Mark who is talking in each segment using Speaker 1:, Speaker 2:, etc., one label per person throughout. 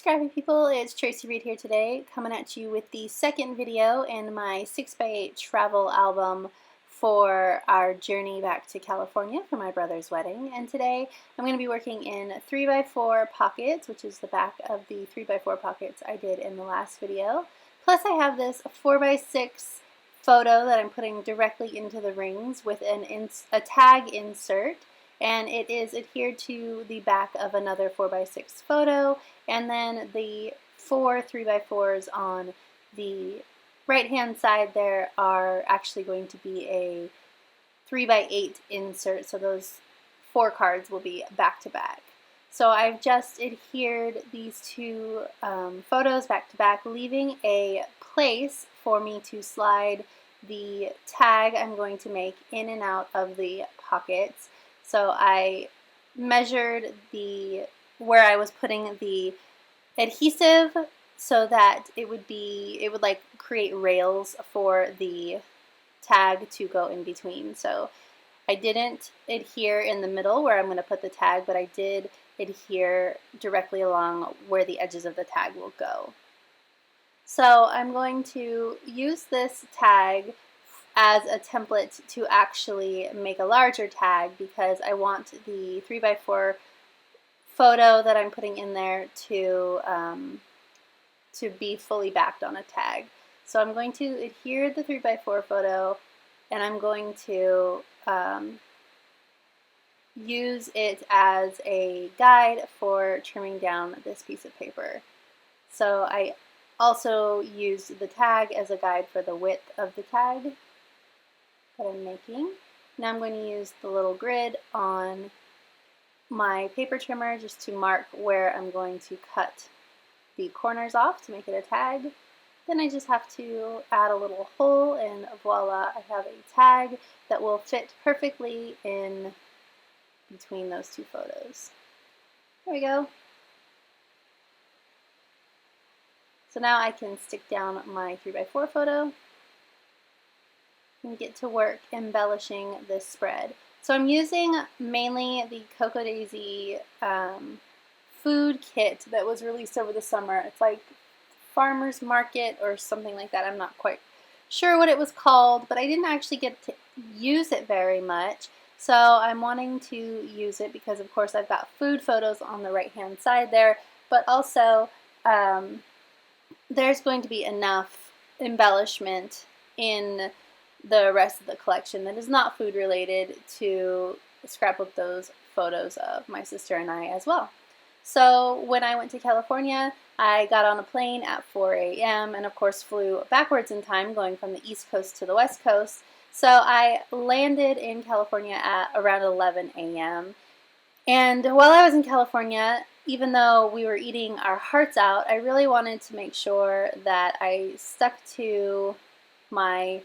Speaker 1: scrappy people, it's Tracy Reed here today, coming at you with the second video in my 6x8 travel album for our journey back to California for my brother's wedding. And today I'm going to be working in 3x4 pockets, which is the back of the 3x4 pockets I did in the last video. Plus I have this 4x6 photo that I'm putting directly into the rings with a tag insert. And it is adhered to the back of another 4x6 photo, and then the 4 3x4s on the right hand side there are actually going to be a 3x8 insert, so those 4 cards will be back to back. So I've just adhered these two photos back to back, leaving a place for me to slide the tag I'm going to make in and out of the pockets. So I measured where I was putting the adhesive so that it would like create rails for the tag to go in between. So I didn't adhere in the middle where I'm going to put the tag, but I did adhere directly along where the edges of the tag will go. So I'm going to use this tag as a template to actually make a larger tag because I want the 3x4 photo that I'm putting in there to be fully backed on a tag. So I'm going to adhere the 3x4 photo, and I'm going to use it as a guide for trimming down this piece of paper. So I also used the tag as a guide for the width of the tag that I'm making. Now I'm going to use the little grid on my paper trimmer just to mark where I'm going to cut the corners off to make it a tag. Then I just have to add a little hole, and voila, I have a tag that will fit perfectly in between those two photos. There we go. So now I can stick down my 3x4 photo and get to work embellishing this spread. So I'm using mainly the Cocoa Daisy food kit that was released over the summer. It's like Farmer's Market or something like that. I'm not quite sure what it was called, but I didn't actually get to use it very much. So I'm wanting to use it because of course I've got food photos on the right hand side there, but also there's going to be enough embellishment in the rest of the collection that is not food related to scrapbook those photos of my sister and I as well. So when I went to California, I got on a plane at 4 a.m. and of course flew backwards in time, going from the East Coast to the West Coast. So I landed in California at around 11 a.m. And while I was in California, even though we were eating our hearts out, I really wanted to make sure that I stuck to my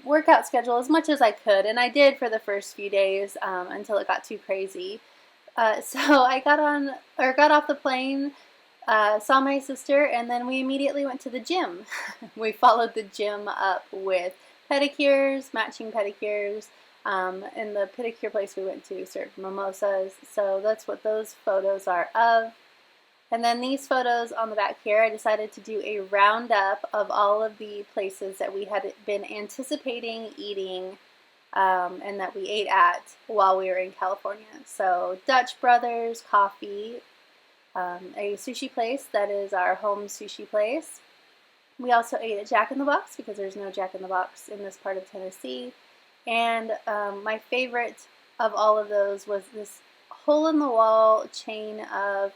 Speaker 1: workout schedule as much as I could, and I did for the first few days until it got too crazy. So I got off the plane, saw my sister, and then we immediately went to the gym. We followed the gym up with pedicures, matching pedicures, and the pedicure place we went to served mimosas. So that's what those photos are of. And then these photos on the back here, I decided to do a roundup of all of the places that we had been anticipating eating and that we ate at while we were in California. So Dutch Brothers Coffee, a sushi place that is our home sushi place. We also ate at Jack in the Box because there's no Jack in the Box in this part of Tennessee. And my favorite of all of those was this hole-in-the-wall chain of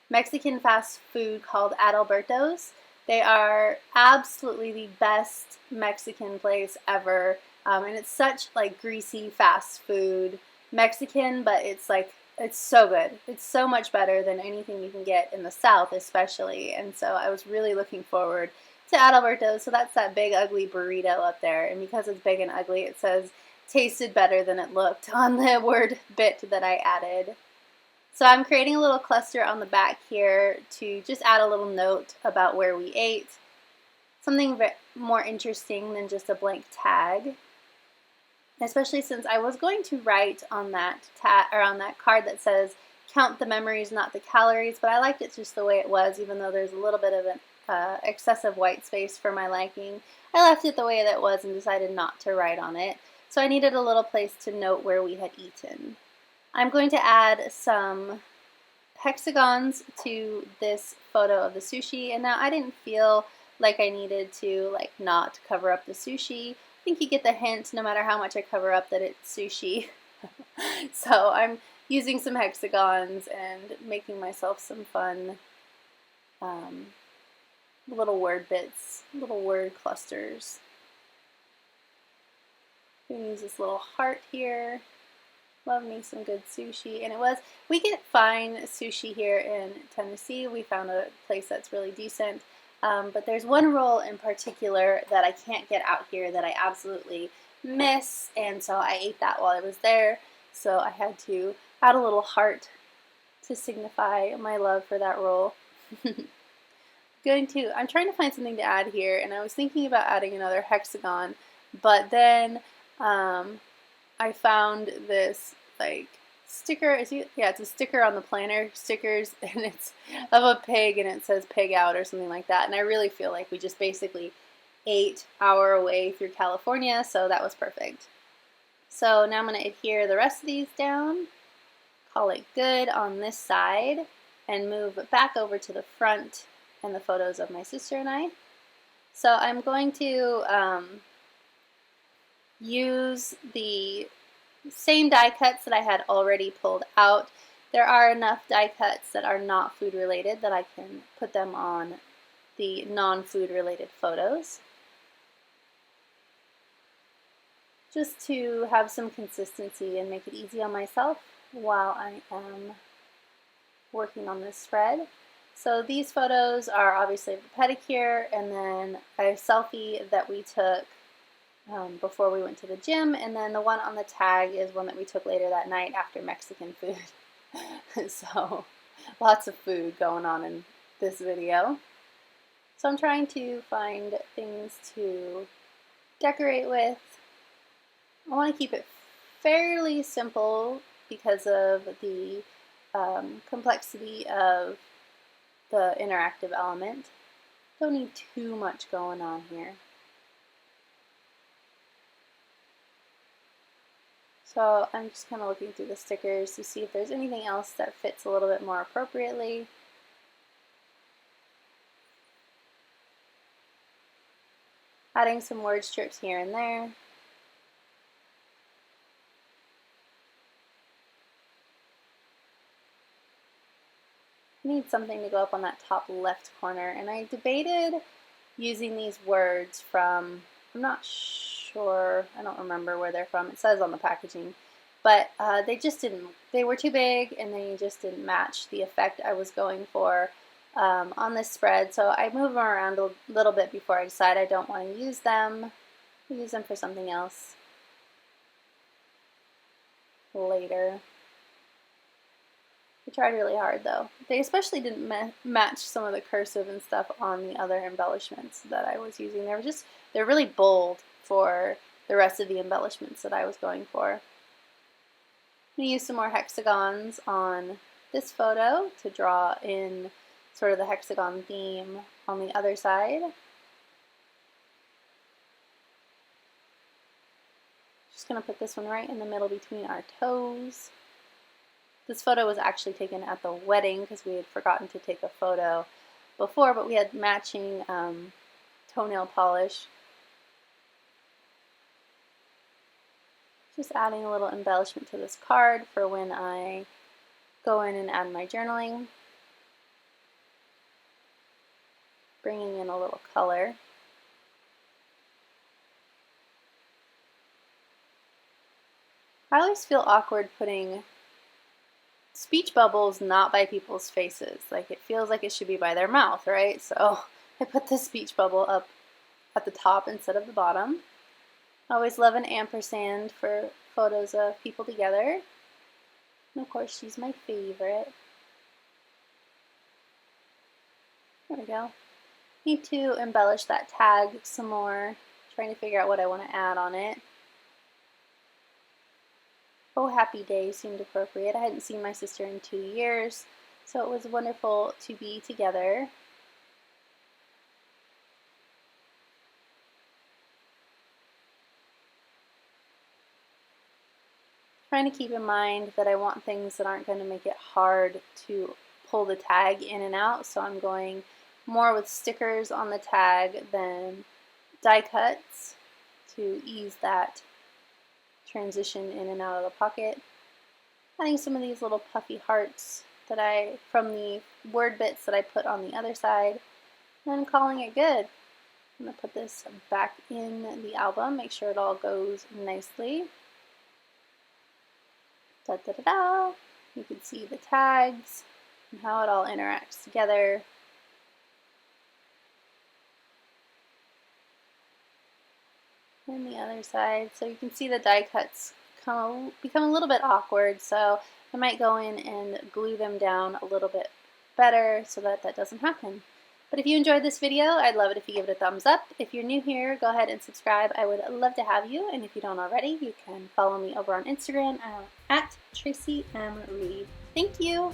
Speaker 1: Mexican fast food called Adalberto's. They are absolutely the best Mexican place ever, and it's such like greasy fast food Mexican, but it's so good. It's so much better than anything you can get in the South, especially. And so I was really looking forward to Adalberto's. So that's that big ugly burrito up there, and because it's big and ugly, it says tasted better than it looked on the word bit that I added. So I'm creating a little cluster on the back here to just add a little note about where we ate. Something more interesting than just a blank tag. Especially since I was going to write on that card that says count the memories, not the calories, but I liked it just the way it was, even though there's a little bit of an excessive white space for my liking. I left it the way that it was and decided not to write on it, so I needed a little place to note where we had eaten. I'm going to add some hexagons to this photo of the sushi, and now I didn't feel like I needed to not cover up the sushi. I think you get the hint, no matter how much I cover up, that it's sushi. So I'm using some hexagons and making myself some fun little word bits, little word clusters. I'm going to use this little heart here. Love me some good sushi. And we get fine sushi here in Tennessee. We found a place that's really decent. But there's one roll in particular that I can't get out here that I absolutely miss. And so I ate that while I was there. So I had to add a little heart to signify my love for that roll. I'm trying to find something to add here, and I was thinking about adding another hexagon, but then I found this sticker. It's a sticker on the planner stickers, and it's of a pig, and it says pig out or something like that. And I really feel like we just basically ate our way through California, so that was perfect. So now I'm going to adhere the rest of these down, call it good on this side, and move back over to the front and the photos of my sister and I. So I'm going to use the same die cuts that I had already pulled out. There are enough die cuts that are not food related that I can put them on the non-food related photos, just to have some consistency and make it easy on myself while I am working on this spread. So these photos are obviously of the pedicure, and then a selfie that we took before we went to the gym, and then the one on the tag is one that we took later that night after Mexican food. So lots of food going on in this video. So I'm trying to find things to decorate with. I want to keep it fairly simple because of the complexity of the interactive element. Don't need too much going on here. So I'm just kind of looking through the stickers to see if there's anything else that fits a little bit more appropriately. Adding some word strips here and there. Need something to go up on that top left corner, and I debated using these words from, I'm not sure, I don't remember where they're from. It says on the packaging, but they were too big and they just didn't match the effect I was going for on this spread. So I move them around a little bit before I decide I don't want to use them. I'll use them for something else later. I tried really hard though. They especially didn't match some of the cursive and stuff on the other embellishments that I was using. They're really bold for the rest of the embellishments that I was going for. I'm going to use some more hexagons on this photo to draw in sort of the hexagon theme on the other side. Just going to put this one right in the middle between our toes. This photo was actually taken at the wedding because we had forgotten to take a photo before, but we had matching toenail polish. Just adding a little embellishment to this card for when I go in and add my journaling. Bringing in a little color. I always feel awkward putting speech bubbles not by people's faces. Like, it feels like it should be by their mouth, right? So I put the speech bubble up at the top instead of the bottom. I always love an ampersand for photos of people together. And of course, she's my favorite. There we go. Need to embellish that tag some more. Trying to figure out what I want to add on it. Oh Happy Day seemed appropriate. I hadn't seen my sister in 2 years, so it was wonderful to be together. Trying to keep in mind that I want things that aren't going to make it hard to pull the tag in and out, so I'm going more with stickers on the tag than die cuts to ease that transition in and out of the pocket. Adding some of these little puffy hearts that from the word bits that I put on the other side, and calling it good. I'm going to put this back in the album, make sure it all goes nicely. Da da da da! You can see the tags and how it all interacts together. And the other side, so you can see the die cuts become a little bit awkward, so I might go in and glue them down a little bit better so that that doesn't happen. But if you enjoyed this video, I'd love it if you give it a thumbs up. If you're new here, go ahead and subscribe. I would love to have you. And if you don't already, you can follow me over on Instagram at Tracy M. Reed. Thank you.